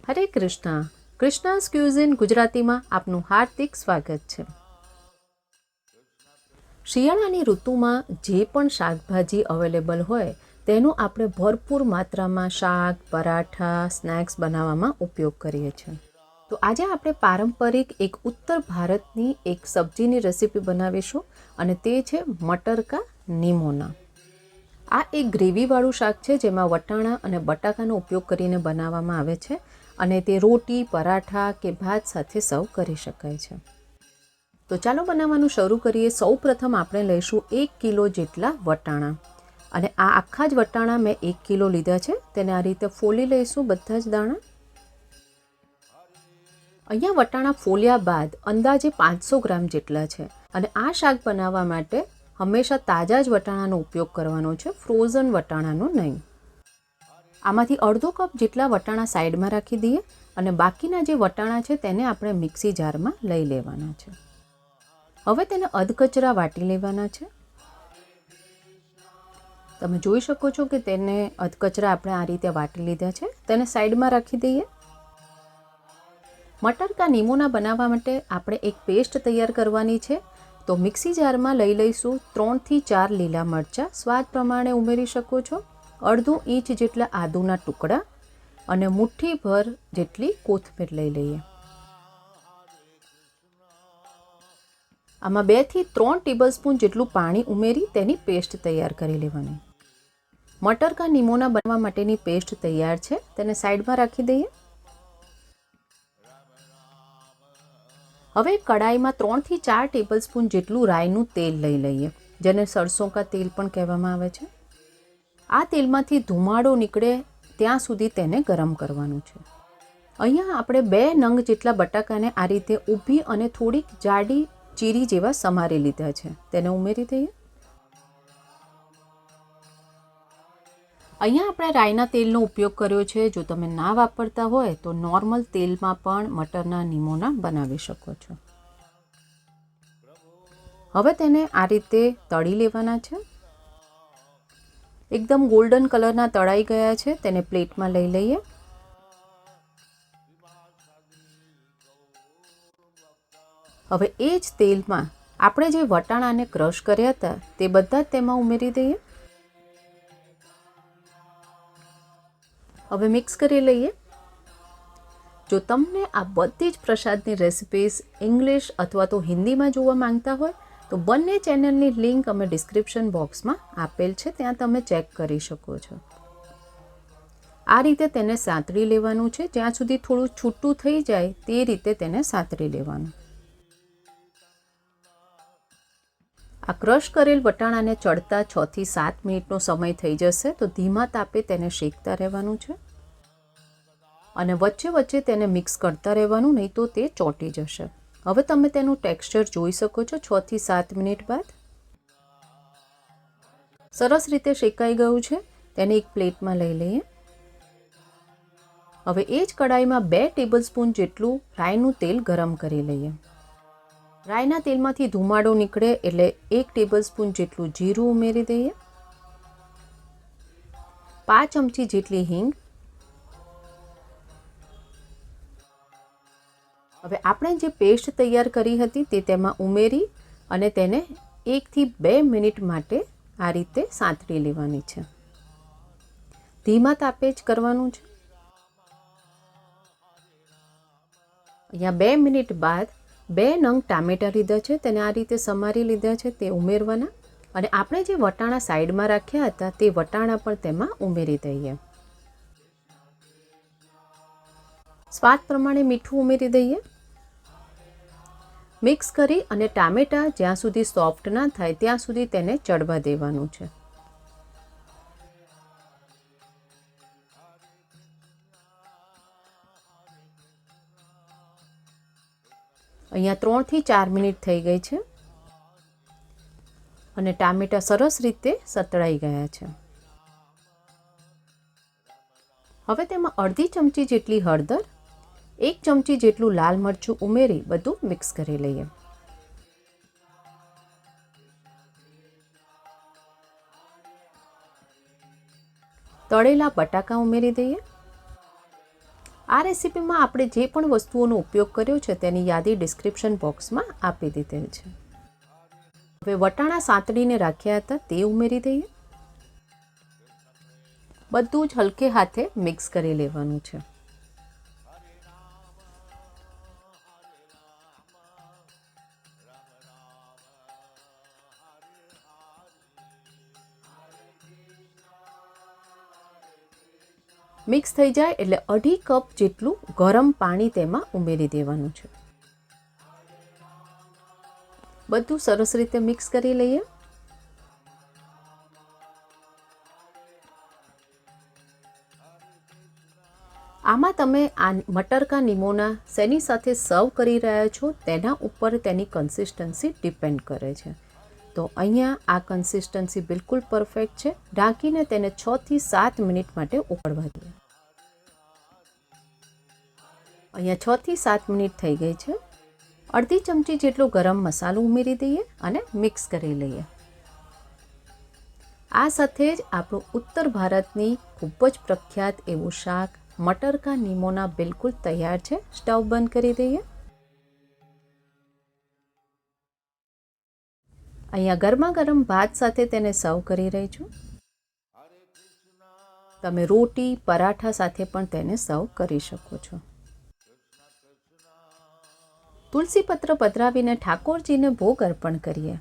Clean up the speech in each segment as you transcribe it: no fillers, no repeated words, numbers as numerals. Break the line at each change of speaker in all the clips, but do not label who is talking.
હરે Krishna. કૃષ્ણાસ cuisine ગુજરાતીમાં આપનું હાર્દિક સ્વાગત છે. શિયાળાની ઋતુમાં જે પણ શાકભાજી અવેલેબલ હોય તેનો આપણે ભરપૂર માત્રામાં શાક, પરાઠા, સ્નેક્સ બનાવવામાં ઉપયોગ કરીએ છીએ. તો આજે આપણે પારંપરિક એક ઉત્તર ભારતની એક સબ્જીની રેસીપી બનાવીશું અને તે છે મટર કા નિમોના. આ એક ગ્રેવીવાળું શાક છે જેમાં વટાણા અને બટાકાનો ઉપયોગ કરીને બનાવવામાં આવે છે અને તે રોટી, પરાઠા કે ભાત સાથે સર્વ કરી શકાય છે. તો ચાલો બનાવવાનું શરૂ કરીએ. સૌ પ્રથમ આપણે લઈશું 1 કિલો જેટલા વટાણા અને આ આખા જ વટાણા મેં 1 કિલો લીધા છે. તેને આ રીતે ફોલી લઈશું બધા જ દાણા. અહીંયા વટાણા ફોલ્યા બાદ અંદાજે 500 ગ્રામ જેટલા છે અને આ શાક બનાવવા માટે હંમેશા તાજા જ વટાણાનો ઉપયોગ કરવાનો છે, ફ્રોઝન વટાણાનો નહીં. આમાંથી અડધો કપ જેટલા વટાણા સાઈડમાં રાખી દઈએ અને બાકીના જે વટાણા છે તેને આપણે મિક્સી જારમાં લઈ લેવાના છે. હવે તેને અધકચરા વાટી લેવાના છે. તમે જોઈ શકો છો કે તેને અધકચરા આપણે આ રીતે વાટી લીધા છે. તેને સાઈડમાં રાખી દઈએ. મટર કા નિમોના બનાવવા માટે આપણે એક પેસ્ટ તૈયાર કરવાની છે. તો મિક્સી જારમાં લઈ લઈશું 3 થી 4 લીલા મરચાં, સ્વાદ પ્રમાણે ઉમેરી શકો છો. અડધો ઇંચ જેટલા આદુના ટુકડા અને મુઠ્ઠીભર જેટલી કોથમીર લઈ લઈએ. આમાં 2 થી 3 ટેબલસ્પૂન જેટલું પાણી ઉમેરી તેની પેસ્ટ તૈયાર કરી લેવાની. મટર કા નિમોના બનાવવા માટેની પેસ્ટ તૈયાર છે. તેને સાઈડમાં રાખી દઈએ. હવે કડાઈમાં 3 થી 4 ટેબલસ્પૂન જેટલું રાઈનું તેલ લઈ લઈએ, જેને સરસોં કા તેલ પણ કહેવામાં આવે છે. આ તેલમાંથી ધુમાડો નીકળે ત્યાં સુધી તેને ગરમ કરવાનું છે. અહીંયા આપણે 2 નંગ જેટલા બટાકાને આ રીતે ઊભી અને થોડીક જાડી ચીરી જેવા સમારી લીધા છે. તેને ઉમેરી દઈએ. અહીંયા આપણે રાઈના તેલનો ઉપયોગ કર્યો છે. જો તમે ના વાપરતા હોય તો નોર્મલ તેલમાં પણ મટરના નિમોના બનાવી શકો છો. હવે તેને આ રીતે તળી લેવાના છે. એકદમ ગોલ્ડન કલરના તળાઈ ગયા છે. તેને પ્લેટમાં લઈ લઈએ. હવે એ જ તેલમાં આપણે જે વટાણાને ક્રશ કર્યા હતા તે બધા જ તેમાં ઉમેરી દઈએ. હવે મિક્સ કરી લઈએ. જો તમને આ બધી જ પ્રસાદની રેસિપીઝ ઇંગ્લિશ અથવા તો હિન્દીમાં જોવા માંગતા હોય તો બંને ચેનલની લિંક અમે ડિસ્ક્રિપ્શન બોક્સમાં આપેલ છે, ત્યાં તમે ચેક કરી શકો છો. આ રીતે તેને સાંતળી લેવાનું છે. જ્યાં સુધી થોડું છૂટું થઈ જાય તે રીતે તેને સાંતળી લેવાનું. આ ક્રશ કરેલ વટાણાને ચડતા 6 થી 7 મિનિટનો સમય થઈ જશે તો ધીમા તાપે તેને શેકતા રહેવાનું છે અને વચ્ચે વચ્ચે તેને મિક્સ કરતા રહેવાનું, નહીં તો તે ચોંટી જશે. હવે તમે તેનું ટેક્સચર જોઈ શકો છો 6 થી 7 મિનિટ બાદ. સરસ રીતે શેકાઈ ગયું છે. તેને એક પ્લેટમાં લઈ લઈએ. હવે એ જ કડાઈમાં 2 ટેબલસ્પૂન જેટલું રાઈનું તેલ ગરમ કરી લઈએ. રાઈના તેલમાંથી ધુમાડો નીકળે એટલે 1 ટેબલસ્પૂન જેટલું જીરું ઉમેરી દઈએ. 5 ચમચી જેટલી હિંગ. હવે આપણે જે પેસ્ટ તૈયાર કરી હતી તે તેમાં ઉમેરી અને તેને 1 થી 2 મિનિટ માટે આ રીતે સાંતળી લેવાની છે. ધીમા તાપે જ કરવાનું છે. અહીંયા 2 મિનિટ બાદ 2 નંગ ટામેટા લીધા છે, તેને આ રીતે સમારી લીધા છે, તે ઉમેરવાના અને આપણે જે વટાણા સાઈડમાં રાખ્યા હતા તે વટાણા પણ તેમાં ઉમેરી દઈએ. સ્વાદ પ્રમાણે મીઠું ઉમેરી દઈએ. મિક્સ કરી અને ટામેટા જ્યાં સુધી સોફ્ટ ના થાય ત્યાં સુધી તેને ચડવા દેવાનું છે. અહીંયા 3 થી 4 મિનિટ થઈ ગઈ છે અને ટામેટા સરસ રીતે સતળાઈ ગયા છે. હવે તેમાં અડધી ચમચી જેટલી હળદર, 1 ચમચી જેટલું લાલ મરચું ઉમેરી બધું મિક્સ કરી લઈએ. તળેલા બટાકા ઉમેરી દઈએ આ રેસીપીમાં આપણે જે પણ વસ્તુઓનો ઉપયોગ કર્યો છે તેની યાદી ડિસ્ક્રિપ્શન બોક્સમાં આપી દીધેલ છે. હવે વટાણા સાંતળીને રાખ્યા હતા તે ઉમેરી દઈએ. બધું જ હલકે હાથે મિક્સ કરી લેવાનું છે. મિક્સ થઈ જાય એટલે 2.5 કપ જેટલું ગરમ પાણી તેમાં ઉમેરી દેવાનું છે. બધું સરસ રીતે મિક્સ કરી લઈએ. આમાં તમે આ મટર કા નિમોના શેની સાથે સર્વ કરી રહ્યા છો તેના ઉપર તેની કન્સિસ્ટન્સી ડિપેન્ડ કરે છે. તો અહીંયા આ કન્સિસ્ટન્સી બિલકુલ પરફેક્ટ છે. ઢાંકીને તેને 6 થી 7 મિનિટ માટે ઉકળવા દઈએ. અહીંયા 6 થી 7 મિનિટ થઈ ગઈ છે. અડધી ચમચી જેટલો ગરમ મસાલો ઉમેરી દઈએ અને મિક્સ કરી લઈએ. આ સાથે જ આપણું ઉત્તર ભારતની ખૂબ જ પ્રખ્યાત એવું શાક મટર કા નિમોના બિલકુલ તૈયાર છે. સ્ટવ બંધ કરી દઈએ. અહીંયા ગરમા ગરમ ભાત સાથે તેને સર્વ કરી રહી છું. તમે રોટી પરાઠા સાથે પણ તેને સર્વ કરી શકો છો. તુલસી પત્ર પધરાવીને ઠાકોરજીને ભોગ અર્પણ કરીએ.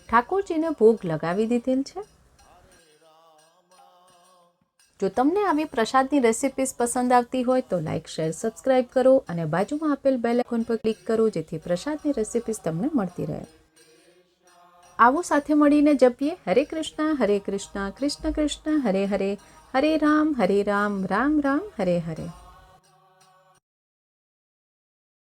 ઠાકોરજીને ભોગ લગાવી દીધેલ છે. જો તમને આવી પ્રસાદની રેસિપીઝ પસંદ આવતી હોય તો લાઇક શેર સબસ્ક્રાઇબ કરો અને બાજુમાં આપેલ બેલ આઇકોન પર ક્લિક કરો જેથી પ્રસાદની રેસિપીઝ તમને મળતી રહે. આવો સાથે મળીને જપીએ હરે કૃષ્ણ કૃષ્ણ કૃષ્ણ હરે હરે, હરે રામ રામ રામ હરે હરે.